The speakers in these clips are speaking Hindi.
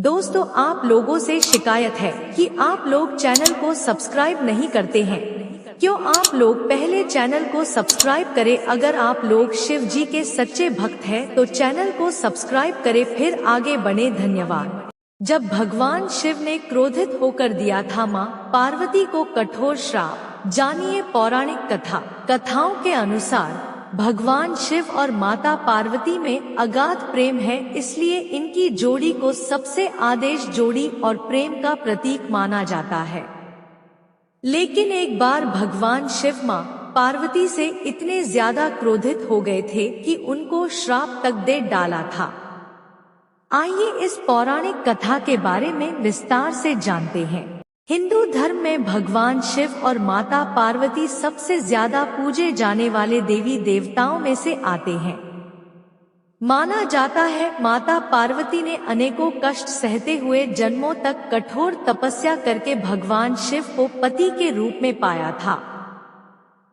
दोस्तों, आप लोगों से शिकायत है कि आप लोग चैनल को सब्सक्राइब नहीं करते हैं। क्यों आप लोग पहले चैनल को सब्सक्राइब करें। अगर आप लोग शिव जी के सच्चे भक्त हैं तो चैनल को सब्सक्राइब करें, फिर आगे बढ़े। धन्यवाद। जब भगवान शिव ने क्रोधित होकर दिया था मां पार्वती को कठोर श्राप, जानिए पौराणिक कथाओं के अनुसार भगवान शिव और माता पार्वती में अगाध प्रेम है, इसलिए इनकी जोड़ी को सबसे आदर्श जोड़ी और प्रेम का प्रतीक माना जाता है। लेकिन एक बार भगवान शिव मां पार्वती से इतने ज्यादा क्रोधित हो गए थे कि उनको श्राप तक दे डाला था। आइए इस पौराणिक कथा के बारे में विस्तार से जानते हैं। हिंदू धर्म में भगवान शिव और माता पार्वती सबसे ज्यादा पूजे जाने वाले देवी देवताओं में से आते हैं। माना जाता है माता पार्वती ने अनेकों कष्ट सहते हुए जन्मों तक कठोर तपस्या करके भगवान शिव को पति के रूप में पाया था।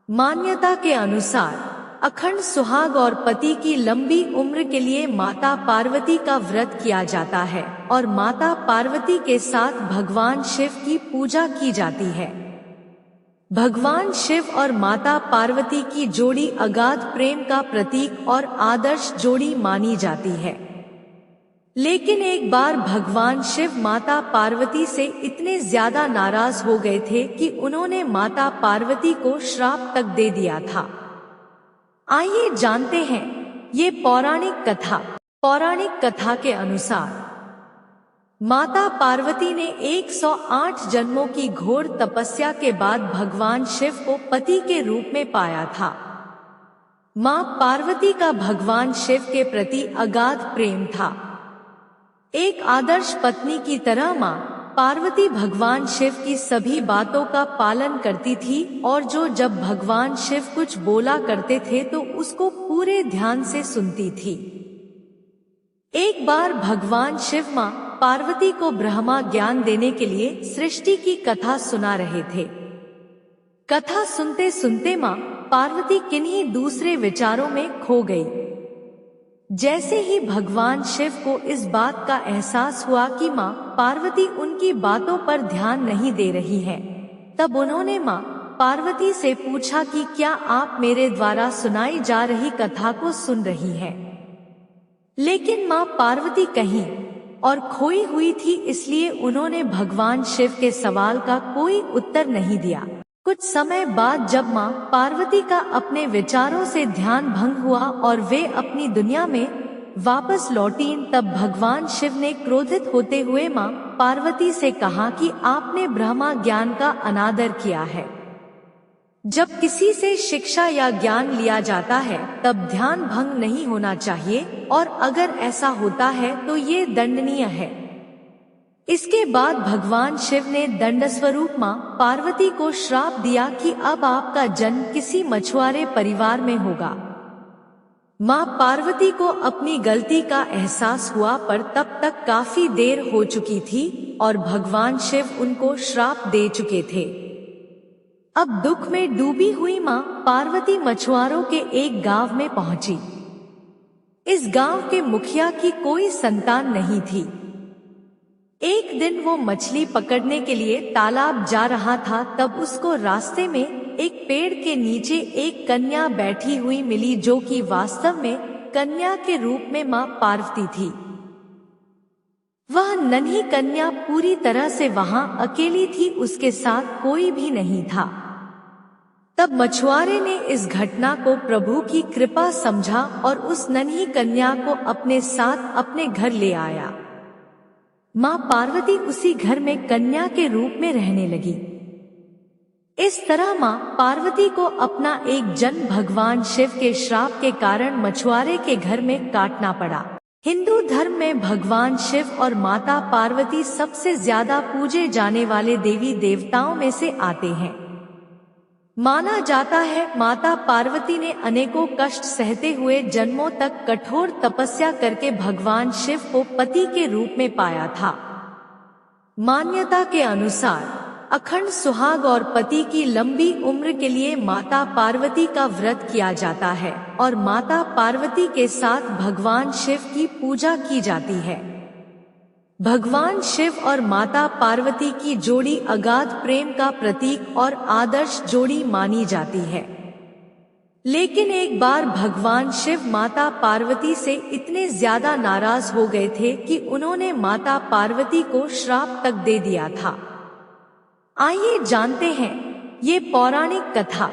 मान्यता के अनुसार अखंड सुहाग और पति की लंबी उम्र के लिए माता पार्वती का व्रत किया जाता है और माता पार्वती के साथ भगवान शिव की पूजा की जाती है। भगवान शिव और माता पार्वती की जोड़ी अगाध प्रेम का प्रतीक और आदर्श जोड़ी मानी जाती है। लेकिन एक बार भगवान शिव माता पार्वती से इतने ज्यादा नाराज हो गए थे कि उन्होंने माता पार्वती को श्राप तक दे दिया था। आइए जानते हैं ये पौराणिक कथा के अनुसार माता पार्वती ने 108 जन्मों की घोर तपस्या के बाद भगवान शिव को पति के रूप में पाया था। मां पार्वती का भगवान शिव के प्रति अगाध प्रेम था। एक आदर्श पत्नी की तरह मां पार्वती भगवान शिव की सभी बातों का पालन करती थी और जब भगवान शिव कुछ बोला करते थे तो उसको पूरे ध्यान से सुनती थी। एक बार भगवान शिव मां पार्वती को ब्रह्मा ज्ञान देने के लिए सृष्टि की कथा सुना रहे थे। कथा सुनते सुनते मां पार्वती किन्हीं दूसरे विचारों में खो गई। जैसे ही भगवान शिव को इस बात का एहसास हुआ कि मां पार्वती उनकी बातों पर ध्यान नहीं दे रही है, तब उन्होंने मां पार्वती से पूछा कि क्या आप मेरे द्वारा सुनाई जा रही कथा को सुन रही हैं? लेकिन मां पार्वती कहीं और खोई हुई थी, इसलिए उन्होंने भगवान शिव के सवाल का कोई उत्तर नहीं दिया। कुछ समय बाद जब मां पार्वती का अपने विचारों से ध्यान भंग हुआ और वे अपनी दुनिया में वापस लौटी, तब भगवान शिव ने क्रोधित होते हुए मां पार्वती से कहा कि आपने ब्रह्मा ज्ञान का अनादर किया है। जब किसी से शिक्षा या ज्ञान लिया जाता है तब ध्यान भंग नहीं होना चाहिए, और अगर ऐसा होता है तो ये दंडनीय है। इसके बाद भगवान शिव ने दंड स्वरूप मां पार्वती को श्राप दिया कि अब आपका जन्म किसी मछुआरे परिवार में होगा। मां पार्वती को अपनी गलती का एहसास हुआ, पर तब तक काफी देर हो चुकी थी और भगवान शिव उनको श्राप दे चुके थे। अब दुख में डूबी हुई मां पार्वती मछुआरों के एक गांव में पहुंची। इस गांव के मुखिया की कोई संतान नहीं थी। एक दिन वो मछली पकड़ने के लिए तालाब जा रहा था, तब उसको रास्ते में एक पेड़ के नीचे एक कन्या बैठी हुई मिली, जो कि वास्तव में कन्या के रूप में मां पार्वती थी। वह नन्ही कन्या पूरी तरह से वहां अकेली थी, उसके साथ कोई भी नहीं था। तब मछुआरे ने इस घटना को प्रभु की कृपा समझा और उस नन्ही कन्या को अपने साथ अपने घर ले आया। मां पार्वती उसी घर में कन्या के रूप में रहने लगी। इस तरह मां पार्वती को अपना एक जन्म भगवान शिव के श्राप के कारण मछुआरे के घर में काटना पड़ा। हिंदू धर्म में भगवान शिव और माता पार्वती सबसे ज्यादा पूजे जाने वाले देवी देवताओं में से आते हैं। माना जाता है माता पार्वती ने अनेकों कष्ट सहते हुए जन्मों तक कठोर तपस्या करके भगवान शिव को पति के रूप में पाया था। मान्यता के अनुसार अखंड सुहाग और पति की लंबी उम्र के लिए माता पार्वती का व्रत किया जाता है और माता पार्वती के साथ भगवान शिव की पूजा की जाती है। भगवान शिव और माता पार्वती की जोड़ी अगाध प्रेम का प्रतीक और आदर्श जोड़ी मानी जाती है। लेकिन एक बार भगवान शिव माता पार्वती से इतने ज्यादा नाराज हो गए थे कि उन्होंने माता पार्वती को श्राप तक दे दिया था। आइए जानते हैं ये पौराणिक कथा।